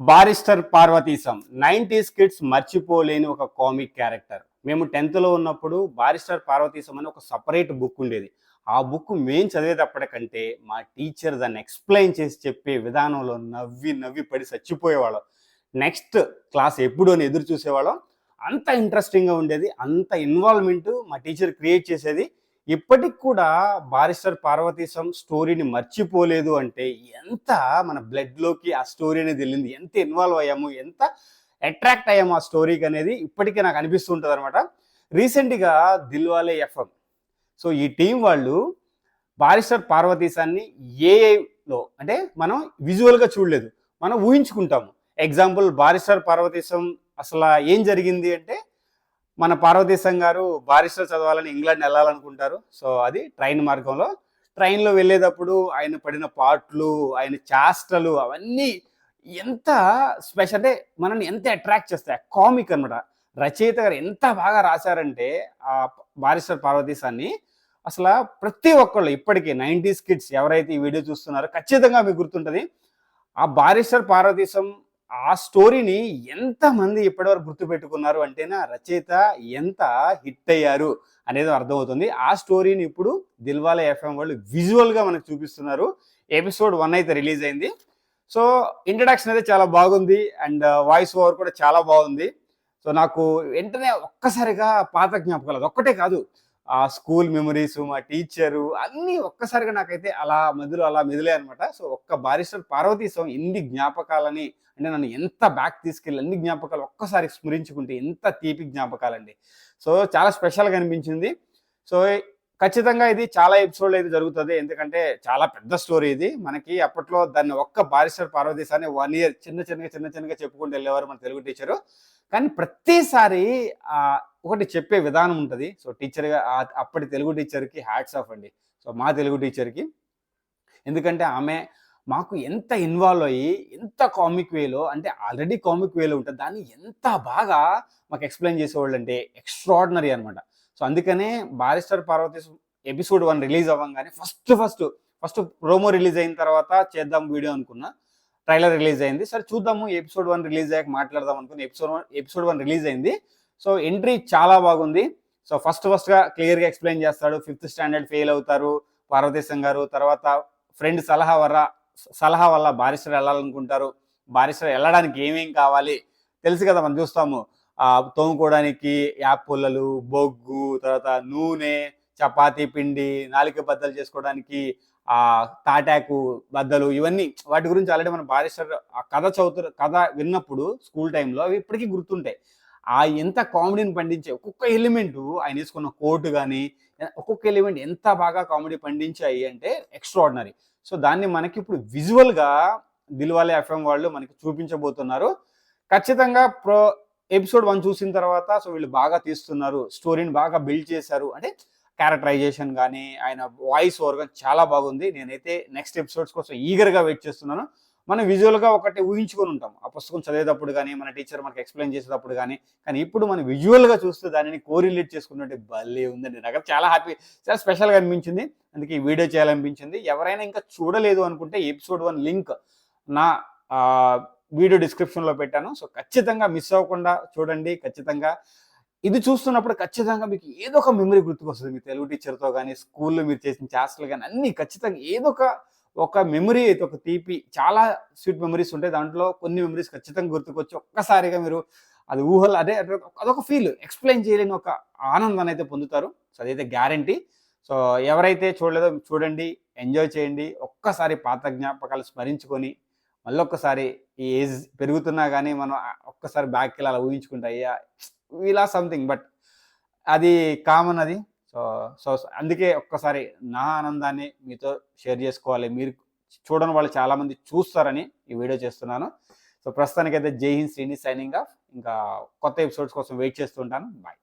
Barrister Parvateesam 90s kids మర్చిపోలేని ఒక comic character. మేము 10th లో ఉన్నప్పుడు బారిస్టర్ పార్వతీశం అని ఒక సెపరేట్ బుక్ ఉండేది. ఆ బుక్ మేము చదివేటప్పటికంటే మా టీచర్ దాన్ని ఎక్స్‌ప్లెయిన్ చేసి చెప్పే విధానంలో నవ్వి నవ్వి పడి చచ్చిపోయేవాళ్ళం. నెక్స్ట్ క్లాస్ ఎప్పుడు అని ఎదురు చూసేవాళ్ళం. అంత ఇంట్రెస్టింగ్‌గా ఉండేది. అంత ఇన్వాల్వ్‌మెంట్ మా టీచర్ క్రియేట్ చేసేది. ఇప్పటికి కూడా బారిస్టర్ పార్వతీశం స్టోరీని మర్చిపోలేదు అంటే ఎంత మన బ్లడ్‌లోకి ఆ స్టోరీ అనేది ఎళ్ళింది. ఎంత ఇన్వాల్వ్ అయ్యాము, ఎంత అట్రాక్ట్ అయ్యాము ఆ స్టోరీకి అనేది ఇప్పటికీ నాకు అనిపిస్తూ ఉంటదనమాట. రీసెంట్‌గా 'దిల్వాలే ఎఫ్ఎం' సో ఈ టీమ్ వాళ్ళు బారిస్టర్ పార్వతీశాన్ని ఏఐలో అంటే మనం విజువల్‌గా చూడలేదు. మనం ఊహించుకుంటాము. ఎగ్జాంపుల్ బారిస్టర్ పార్వతీశం అసల ఏం జరిగింది అంటే మన పార్వతీశం గారు బారిస్టర్ చదవాలని ఇంగ్లాండ్ ఎళ్ళాలనుకుంటారు. సో, అది ట్రైన్ మార్గంలో. ట్రైన్‌లో వెళ్ళేటప్పుడు ఆయన పడిన పాట్లు, ఆయన చేష్టలు అవన్నీ ఎంత అంటే మనల్ని ఎంత అట్రాక్ట్ చేస్తాయి. కామిక్ అనమాట. రచయిత గారు ఎంత బాగా రాసారంటే బారిస్టర్ పార్వతీశాన్ని అసల ప్రతి ఒక్కళ్ళు ఇప్పటికి 90s కిడ్స్ ఎవరైతే ఈ వీడియో చూస్తున్నారో ఖచ్చితంగా మీకు గుర్తుంటది. ఆ బారిస్టర్ పార్వతీశం ఆ స్టోరీని ఎంతమంది ఇప్పటివరకు గుర్తుపెట్టుకున్నారు అంటేనే ఆ రచయిత ఎంత హిట్ అయ్యారు అనేది అర్థమవుతుంది. ఆ స్టోరీని ఇప్పుడు 'దిల్వాలే ఎఫ్ఎం' వాళ్ళు విజువల్‌గా మనకు చూపిస్తున్నారు. ఎపిసోడ్ 1 అయితే రిలీజ్ అయింది. సో, ఇంట్రడక్షన్ అయితే చాలా బాగుంది. అండ్ వాయిస్ ఓవర్ కూడా చాలా బాగుంది. సో, నాకు వెంటనే ఒక్కసారిగా పాత జ్ఞాపకాలు అదొక్కటే కాదు. ఆ స్కూల్ మెమోరీస్, మా టీచరు అన్నీ ఒక్కసారిగా నాకైతే అలా మదిలో అలా మెదిలాయనమాట. సో, ఒక్క బారిస్టర్ పార్వతీశం ఇన్ని జ్ఞాపకాలని అంటే నన్ను ఎంత బ్యాక్ తీసుకెళ్ళి అన్ని జ్ఞాపకాలు ఒక్కసారి స్మరించుకుంటే ఎంత తీపి జ్ఞాపకాలండి. సో, చాలా స్పెషల్‌గా అనిపించింది. సో, ఖచ్చితంగా ఇది చాలా ఎపిసోడ్‌లో అయితే జరుగుతది. ఎందుకంటే చాలా పెద్ద స్టోరీ ఇది. మనకి అప్పట్లో దాన్ని ఒక్క బారిస్టర్ పార్వతీశాన్ని 1 ఇయర్ చిన్నగా చెప్పుకుంటూ వెళ్ళేవారు మన తెలుగు టీచరు. కానీ ప్రతిసారి ఒకటి చెప్పే విధానం ఉంటది. సో, టీచర్‌గా అప్పటి తెలుగు టీచర్‌కి హ్యాట్స్ ఆఫ్ అండి. సో, మా తెలుగు టీచర్‌కి. ఎందుకంటే ఆమె మాకు ఎంత ఇన్వాల్వ్ అయ్యి, ఎంత కామిక్ వేలో అంటే ఆల్రెడీ కామిక్ వేలో ఉంటది. దాన్ని ఎంత బాగా మాకు ఎక్స్‌ప్లెయిన్ చేసేవాళ్ళంటే ఎక్స్‌ట్రార్డినరీ అనమాట. సో, అందుకనే 'బారిస్టర్ పార్వతీశం' ఎపిసోడ్ 1 రిలీజ్ అవ్వంగానే ఫస్ట్ ప్రోమో రిలీజ్ అయిన తర్వాత చేద్దాం వీడియో అనుకున్నా. ట్రైలర్ రిలీజ్ అయింది. సరే చూద్దాము ఎపిసోడ్ 1 రిలీజ్ అయ్యాక మాట్లాడదాం అనుకుని ఎపిసోడ్ 1 రిలీజ్ అయింది. సో, ఎంట్రీ చాలా బాగుంది. సో, ఫస్ట్‌గా క్లియర్‌గా ఎక్స్‌ప్లెయిన్ చేస్తాడు. 5th స్టాండర్డ్ ఫెయిల్ అవుతారు పార్వతీశం గారు. తర్వాత ఫ్రెండ్ సలహా వల్ల బారిస్టర్ ఎళ్ళాలనుకుంటారు. బారిస్టర్ ఎళ్ళడానికి ఏమేం కావాలి తెలుసు కదా! మనం చూస్తాము. తోముకోవడానికి యాప్ పుల్లలు, బొగ్గు, తర్వాత నూనె, చపాతీ పిండి, నాలిక బద్దలు చేసుకోవడానికి తాటాకు బద్దలు ఇవన్నీ వాటి గురించి ఆల్రెడీ మనం బారిస్టర్ ఆ కథ విన్నప్పుడు స్కూల్ టైమ్‌లో అవి ఇప్పటికీ గుర్తుంటాయి. ఎంత కామెడీని పండించే ఒక్కొక్క ఎలిమెంటు ఆయన ఏసుకున్న కోట్ గాని, ఒక్కొక్క ఎలిమెంట్ ఎంత బాగా కామెడీ పండించాయి అంటే ఎక్స్‌ట్రార్డినరీ. సో, దాన్ని మనకిప్పుడు విజువల్‌గా 'దిల్వాలే ఎఫ్ఎం' వాళ్ళు మనకి చూపించబోతున్నారు. ఖచ్చితంగా ఎపిసోడ్ 1 చూసిన తర్వాత సో, వీళ్ళు బాగా తీస్తున్నారు. స్టోరీని బాగా బిల్డ్ చేశారు. అంటే క్యారెక్టరైజేషన్ గాని, ఆయన వాయిస్ ఓవర్ గాని చాలా బాగుంది. నేనైతే నెక్స్ట్ ఎపిసోడ్స్ కోసం ఈగర్‌గా వెయిట్ చేస్తున్నాను. మనం విజువల్‌గా ఒకటి ఊహించుకొని ఉంటాం. ఆ పుస్తకం చదివేటప్పుడు గాని, మన టీచర్ మనకు ఎక్స్‌ప్లెయిన్ చేసేటప్పుడు గాని, కానీ ఇప్పుడు మనం విజువల్‌గా చూస్తూ దానిని కోరిలేట్ చేసుకున్నట్టే భలే ఉందండి. నాకైతే చాలా చాలా స్పెషల్‌గా అనిపించింది. అందుకే ఈ వీడియో చేయాలనిపించింది. ఎవరైనా ఇంకా చూడలేదు అనుకుంటే ఎపిసోడ్ 1 లింక్ నా వీడియో డిస్క్రిప్షన్‌లో పెట్టాను. సో, ఖచ్చితంగా మిస్ అవ్వకుండా చూడండి. ఖచ్చితంగా ఇది చూస్తున్నప్పుడు ఖచ్చితంగా మీకు ఏదో ఒక మెమరీ గుర్తుకొస్తది. మీ తెలుగు టీచర్‌తో గాని, స్కూల్‌లో మీరు చేసిన చేష్టలు గాని అన్నీ ఖచ్చితంగా ఏదో ఒక మెమరీ అయితే ఒక తీపి చాలా స్వీట్ మెమరీస్ ఉంటాయి. దాంట్లో కొన్ని మెమరీస్ ఖచ్చితంగా గుర్తుకొచ్చి ఒక్కసారిగా మీరు అది ఊహలు అదొక ఫీల్ ఎక్స్‌ప్లెయిన్ చేయలేని ఒక ఆనందాన్ని అయితే పొందుతారు. సో, అదైతే గ్యారంటీ. సో, ఎవరైతే చూడలేదో చూడండి, ఎంజాయ్ చేయండి. ఒక్కసారి పాత జ్ఞాపకాలు స్మరించుకొని మళ్ళొక్కసారి ఈ ఏజ్ పెరుగుతున్నా గాని మనం ఒక్కసారి బ్యాక్‌కెళ్ళి అలా ఊహించుకుంటే అయ్యా! ఇలా సంథింగ్ బట్ అది కామన్ అది. సో, సో, అందుకే ఒక్కసారి నా ఆనందాన్ని మీతో షేర్ చేసుకోవాలి. మీరు చూడని వాళ్ళు చాలామంది చూస్తారని ఈ వీడియో చేస్తున్నాను. సో, ప్రస్తుతానికైతే జై హింద్ శ్రీని సైనింగ్ ఆఫ్. ఇంకా కొత్త ఎపిసోడ్స్ కోసం వెయిట్ చేస్తూ ఉంటాను. బాయ్.